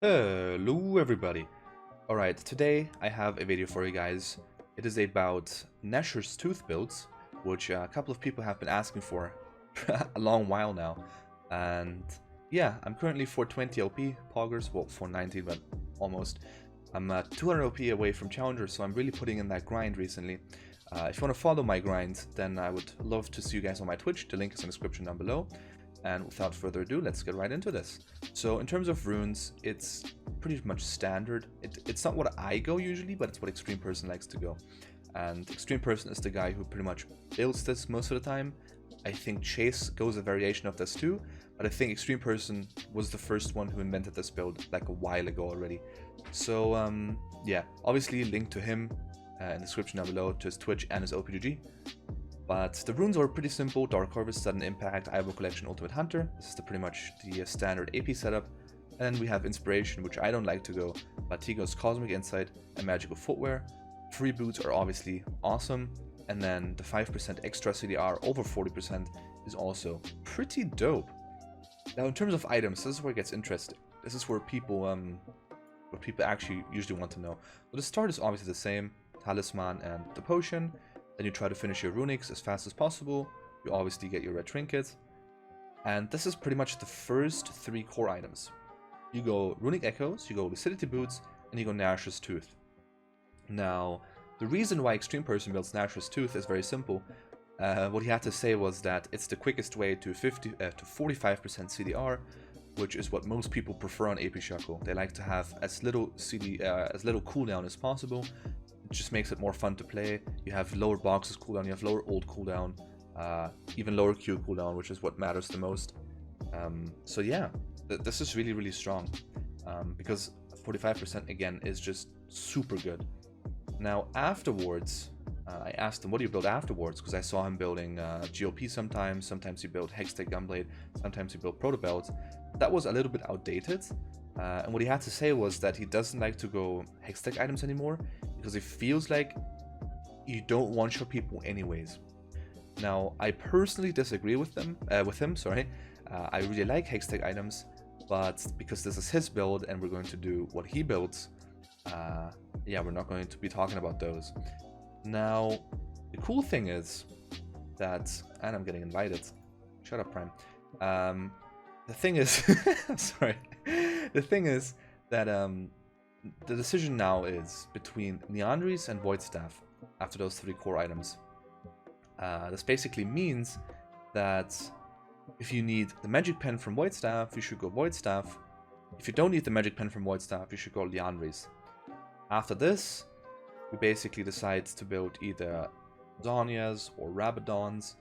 Hello everybody. Alright, today I have a video for you guys. It is about Nashor's tooth builds, which a couple of people have been asking for a long while now. And yeah, I'm currently 420 LP poggers, well 419 but almost. I'm 200 LP away from Challenger, so I'm really putting in that grind recently. If you want to follow my grind, then I would love to see you guys on my Twitch. The link is in the description down below. And without further ado, let's get right into this. So in terms of runes, it's pretty much standard. It's not what I go usually, but it's what Extreme Person likes to go. And Extreme Person is the guy who pretty much builds this most of the time. I think Chase goes a variation of this too, but I think Extreme Person was the first one who invented this build like a while ago already. So yeah, obviously link to him in the description down below, to his Twitch and his OPGG. But the runes are pretty simple: Dark Harvest, Sudden Impact, Ivor Collection, Ultimate Hunter. This is pretty much the standard AP setup. And then we have Inspiration, which I don't like to go, but he goes Cosmic Insight and Magical Footwear. Free boots are obviously awesome. And then the 5% extra CDR over 40% is also pretty dope. Now in terms of items, this is where it gets interesting. This is where people actually usually want to know. So the start is obviously the same: Talisman and the Potion. Then you try to finish your runics as fast as possible. You obviously get your red trinket. And this is pretty much the first three core items. You go Runic Echoes, you go Lucidity Boots, and you go Nashor's Tooth. Now, the reason why Extreme Person builds Nashor's Tooth is very simple. What he had to say was that it's the quickest way to 45% CDR, which is what most people prefer on AP Shaco. They like to have as little cooldown as possible. It just makes it more fun to play. You have lower boxes cooldown, you have lower ult cooldown, even lower Q cooldown, which is what matters the most. So yeah, this is really, really strong, because 45% again is just super good. Now afterwards, I asked him, what do you build afterwards? Because I saw him building GOP sometimes he built Hextech Gunblade, sometimes he built Protobelt. That was a little bit outdated. And what he had to say was that he doesn't like to go Hextech items anymore, because it feels like you don't one-shot people anyways. Now, I personally disagree with him. I really like Hextech items, but because this is his build and we're going to do what he builds, yeah, we're not going to be talking about those. Now, the cool thing is that, and I'm getting invited. Shut up, Prime. The thing is, sorry. The thing is that the decision now is between Neandries and Void Staff after those three core items. This basically means that if you need the Magic Pen from Void Staff, you should go Void Staff. If you don't need the Magic Pen from Void Staff, you should go Neandries. After this, we basically decide to build either Zonias or Rabadons,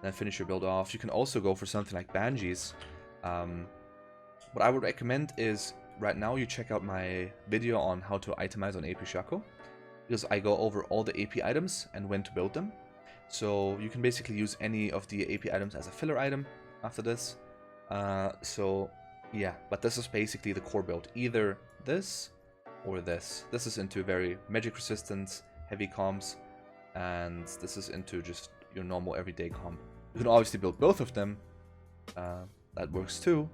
then finish your build off. You can also go for something like Banshees. What I would recommend is, right now you check out my video on how to itemize on AP Shaco, because I go over all the AP items and when to build them. So you can basically use any of the AP items as a filler item after this. So yeah, but this is basically the core build. Either this or this. This is into very magic resistance, heavy comms, and this is into just your normal everyday comp. You can obviously build both of them. That works too.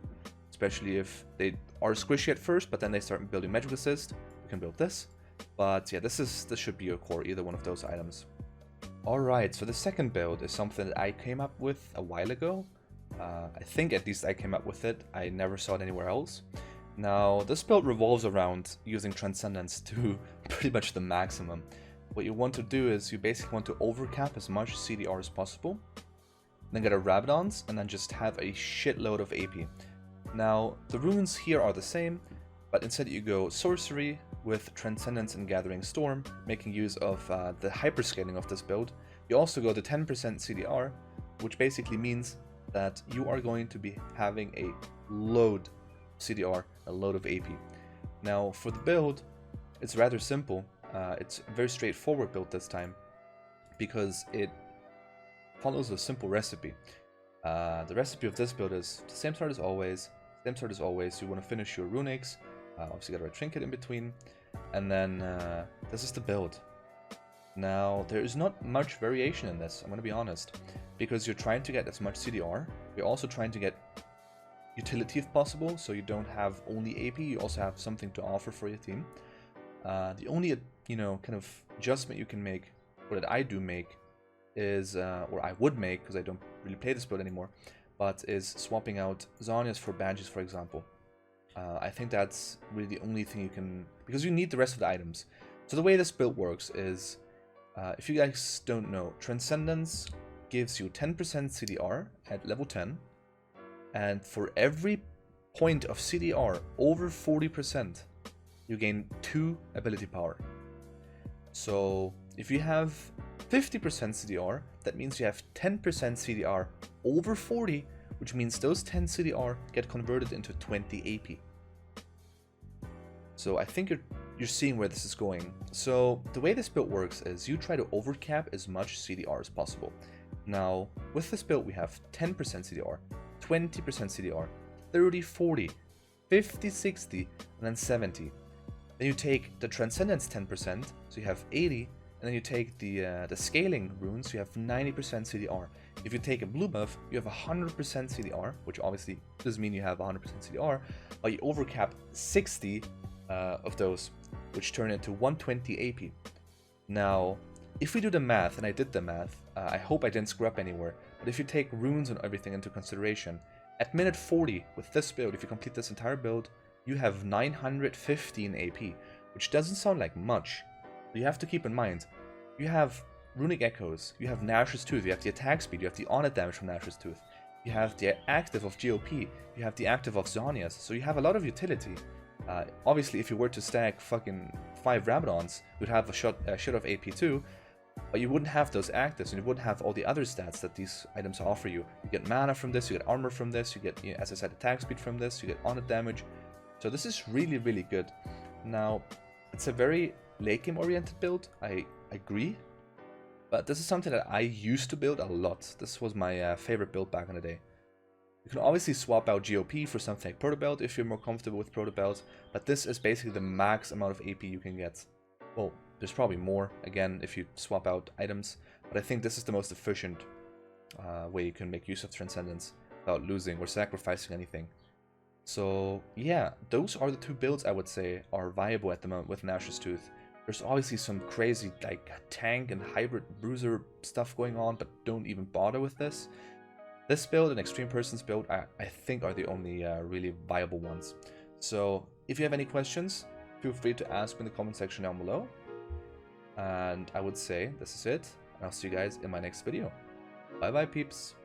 Especially if they are squishy at first, but then they start building magic resist. You can build this. But yeah, this should be your core, either one of those items. Alright, so the second build is something that I came up with a while ago. I think at least I came up with it. I never saw it anywhere else. Now, this build revolves around using Transcendence to pretty much the maximum. What you want to do is you basically want to overcap as much CDR as possible, then get a Rabadons, and then just have a shitload of AP. Now, the runes here are the same, but instead you go Sorcery with Transcendence and Gathering Storm, making use of the hyperscaling of this build. You also go to 10% CDR, which basically means that you are going to be having a load of CDR, a load of AP. Now, for the build, it's rather simple. It's a very straightforward build this time, because it follows a simple recipe. The recipe of this build is the same start as always. You want to finish your runics. Obviously, got a red trinket in between, and then this is the build. Now, there is not much variation in this, I'm going to be honest, because you're trying to get as much CDR. You're also trying to get utility if possible, so you don't have only AP, you also have something to offer for your team. The only, kind of adjustment you can make, or that I do make, is, or I would make, because I don't really play this build anymore, but is swapping out Zhonya's for badges, for example. I think that's really the only thing you can, because you need the rest of the items. So the way this build works is, if you guys don't know, Transcendence gives you 10% CDR at level 10, and for every point of CDR over 40%, you gain 2 ability power. So if you have 50% CDR, that means you have 10% CDR over 40, which means those 10 CDR get converted into 20 AP. So I think you're seeing where this is going. So the way this build works is you try to overcap as much CDR as possible. Now, with this build we have 10% CDR, 20% CDR, 30, 40, 50, 60, and then 70. Then you take the Transcendence 10%, so you have 80, and then you take the scaling runes, so you have 90% CDR. If you take a blue buff, you have 100% CDR, which obviously doesn't mean you have 100% CDR, but you overcap 60 of those, which turn into 120 AP. Now, if we do the math, and I did the math, I hope I didn't screw up anywhere, but if you take runes and everything into consideration, at minute 40 with this build, if you complete this entire build, you have 915 AP, which doesn't sound like much, but you have to keep in mind, you have Runic Echoes, you have Nashor's Tooth, you have the attack speed, you have the on-hit damage from Nashor's Tooth, you have the active of GOP, you have the active of Zhonya's, so you have a lot of utility. Obviously, if you were to stack fucking 5 Rabadons, you'd have a shot of AP too, but you wouldn't have those actives, and you wouldn't have all the other stats that these items offer you. You get mana from this, you get armor from this, you get, as I said, attack speed from this, you get on-hit damage. So this is really, really good. Now, it's a very late game oriented build, I agree, but this is something that I used to build a lot. This was my favorite build back in the day. You can obviously swap out GOP for something like Protobelt if you're more comfortable with Protobelt, but this is basically the max amount of AP you can get. Well, there's probably more, again, if you swap out items, but I think this is the most efficient way you can make use of Transcendence without losing or sacrificing anything. So yeah, those are the two builds I would say are viable at the moment with Nashor's Tooth. There's obviously some crazy like tank and hybrid bruiser stuff going on, but don't even bother with this. This build and Extreme Person's build I think are the only really viable ones. So if you have any questions, feel free to ask in the comment section down below. And I would say this is it, and I'll see you guys in my next video. Bye bye peeps!